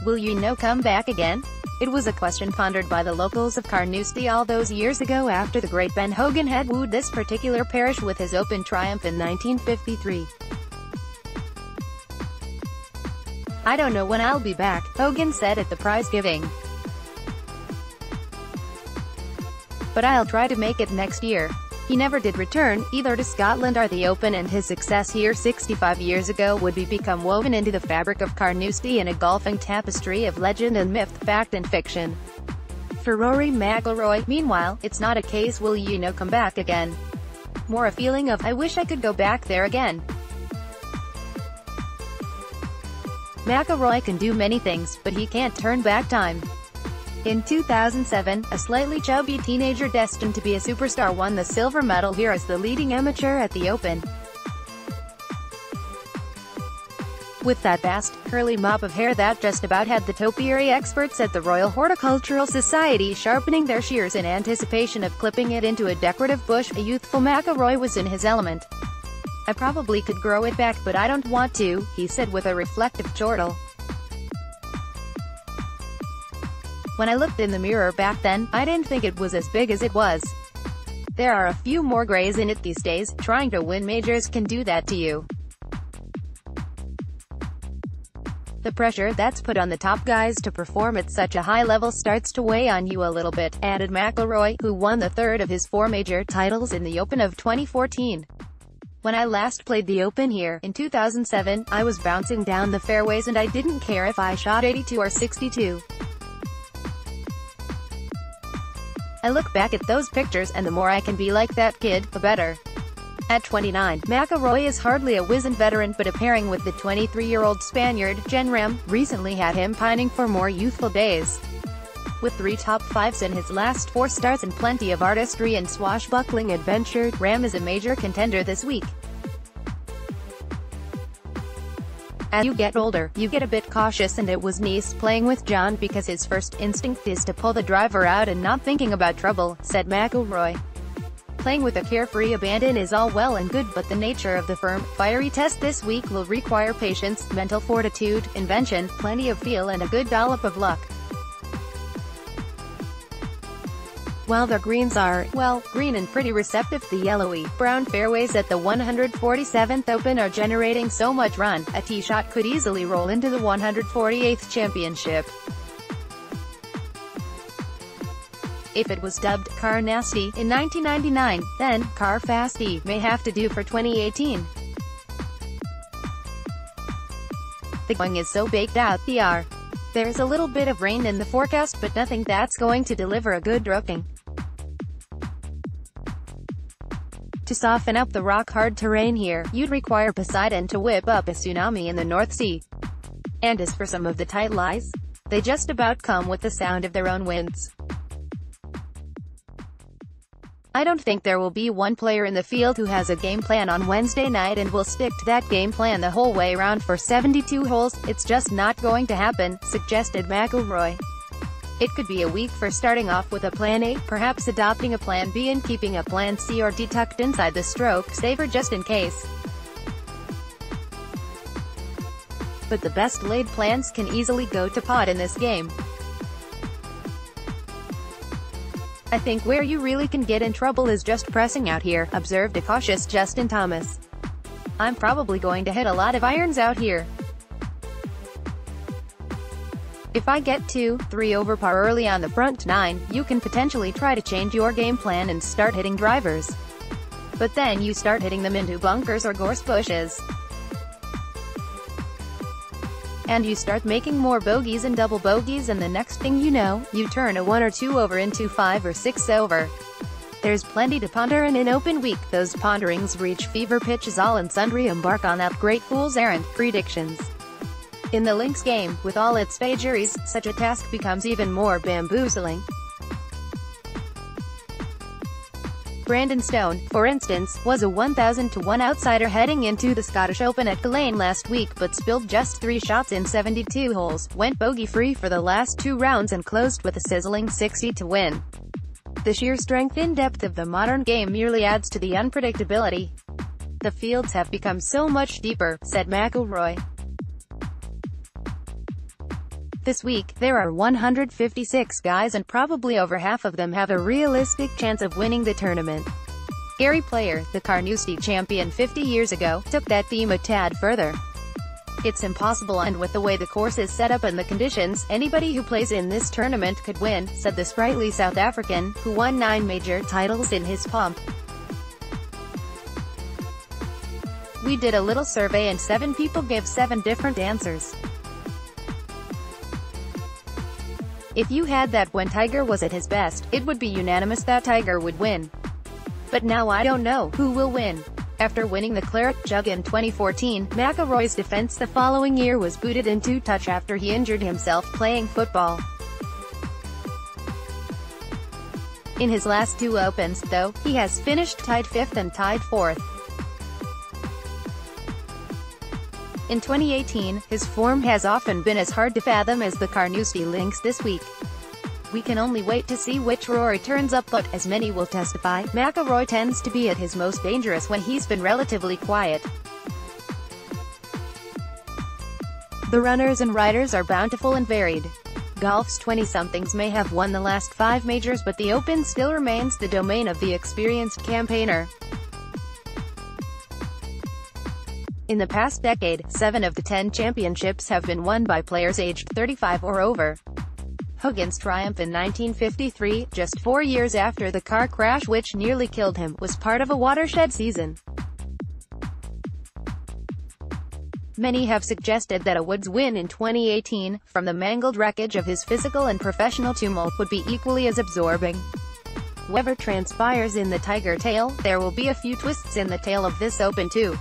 Will you know come back again? It was a question pondered by the locals of Carnoustie all those years ago after the great Ben Hogan had wooed this particular parish with his Open triumph in 1953. "I don't know when I'll be back," Hogan said at the prize giving. "But I'll try to make it next year." He never did return, either to Scotland or the Open, and his success here 65 years ago would become woven into the fabric of Carnoustie in a golfing tapestry of legend and myth, fact and fiction. For Rory McIlroy, meanwhile, it's not a case will you know come back again. More a feeling of, I wish I could go back there again. McIlroy can do many things, but he can't turn back time. In 2007, a slightly chubby teenager destined to be a superstar won the silver medal here as the leading amateur at the Open. With that vast, curly mop of hair that just about had the topiary experts at the Royal Horticultural Society sharpening their shears in anticipation of clipping it into a decorative bush, a youthful McIlroy was in his element. "I probably could grow it back but I don't want to," he said with a reflective chortle. "When I looked in the mirror back then, I didn't think it was as big as it was. There are a few more grays in it these days. Trying to win majors can do that to you. The pressure that's put on the top guys to perform at such a high level starts to weigh on you a little bit," added McIlroy, who won the third of his 4 major titles in the Open of 2014. "When I last played the Open here, in 2007, I was bouncing down the fairways and I didn't care if I shot 82 or 62. I look back at those pictures, and the more I can be like that kid, the better." At 29, McIlroy is hardly a wizened veteran, but a pairing with the 23-year-old Spaniard, Jen Ram, recently had him pining for more youthful days. With 3 top 5s in his last 4 starts and plenty of artistry and swashbuckling adventure, Ram is a major contender this week. As you get older, you get a bit cautious, and it was nice playing with John because his first instinct is to pull the driver out and not thinking about trouble, said McIlroy. Playing with a carefree abandon is all well and good, but the nature of the firm, fiery test this week will require patience, mental fortitude, invention, plenty of feel and a good dollop of luck. While the greens are, well, green and pretty receptive, the yellowy, brown fairways at the 147th Open are generating so much run, a tee shot could easily roll into the 148th championship. If it was dubbed Carnoustie in 1999, then Carnoustie may have to do for 2018. The going is so baked out, there's a little bit of rain in the forecast, but nothing that's going to deliver a good rooking. To soften up the rock-hard terrain here, you'd require Poseidon to whip up a tsunami in the North Sea. And as for some of the tight lies, they just about come with the sound of their own winds. I don't think there will be one player in the field who has a game plan on Wednesday night and will stick to that game plan the whole way around for 72 holes. It's just not going to happen, suggested McIlroy. It could be a week for starting off with a plan A, perhaps adopting a plan B and keeping a plan C or D tucked inside the stroke saver just in case. But the best laid plans can easily go to pot in this game. I think where you really can get in trouble is just pressing out here, observed a cautious Justin Thomas. I'm probably going to hit a lot of irons out here. If I get 2-3 over par early on the front 9, you can potentially try to change your game plan and start hitting drivers. But then you start hitting them into bunkers or gorse bushes. And you start making more bogeys and double bogeys, and the next thing you know, you turn a 1 or 2 over into 5 or 6 over. There's plenty to ponder in an open week. Those ponderings reach fever pitch as all and sundry embark on that great fool's errand, predictions. In the links game, with all its vagaries, such a task becomes even more bamboozling. Brandon Stone, for instance, was a 1,000-to-1 outsider heading into the Scottish Open at Gillane last week, but spilled just 3 shots in 72 holes, went bogey-free for the last 2 rounds and closed with a sizzling 60 to win. The sheer strength and depth of the modern game merely adds to the unpredictability. The fields have become so much deeper, said McIlroy. This week, there are 156 guys and probably over half of them have a realistic chance of winning the tournament. Gary Player, the Carnoustie champion 50 years ago, took that theme a tad further. It's impossible, and with the way the course is set up and the conditions, anybody who plays in this tournament could win, said the sprightly South African, who won 9 major titles in his pomp. We did a little survey and 7 people gave 7 different answers. If you had that when Tiger was at his best, it would be unanimous that Tiger would win. But now I don't know who will win. After winning the Claret Jug in 2014, McIlroy's defense the following year was booted into touch after he injured himself playing football. In his last 2 Opens, though, he has finished tied 5th and tied 4th. In 2018, his form has often been as hard to fathom as the Carnoustie links this week. We can only wait to see which Rory turns up, but, as many will testify, McIlroy tends to be at his most dangerous when he's been relatively quiet. The runners and riders are bountiful and varied. Golf's 20-somethings may have won the last 5 majors, but the Open still remains the domain of the experienced campaigner. In the past decade, 7 of the 10 championships have been won by players aged 35 or over. Hogan's triumph in 1953, just 4 years after the car crash which nearly killed him, was part of a watershed season. Many have suggested that a Woods win in 2018, from the mangled wreckage of his physical and professional tumult, would be equally as absorbing. Whatever transpires in the Tiger tale, there will be a few twists in the tale of this Open too.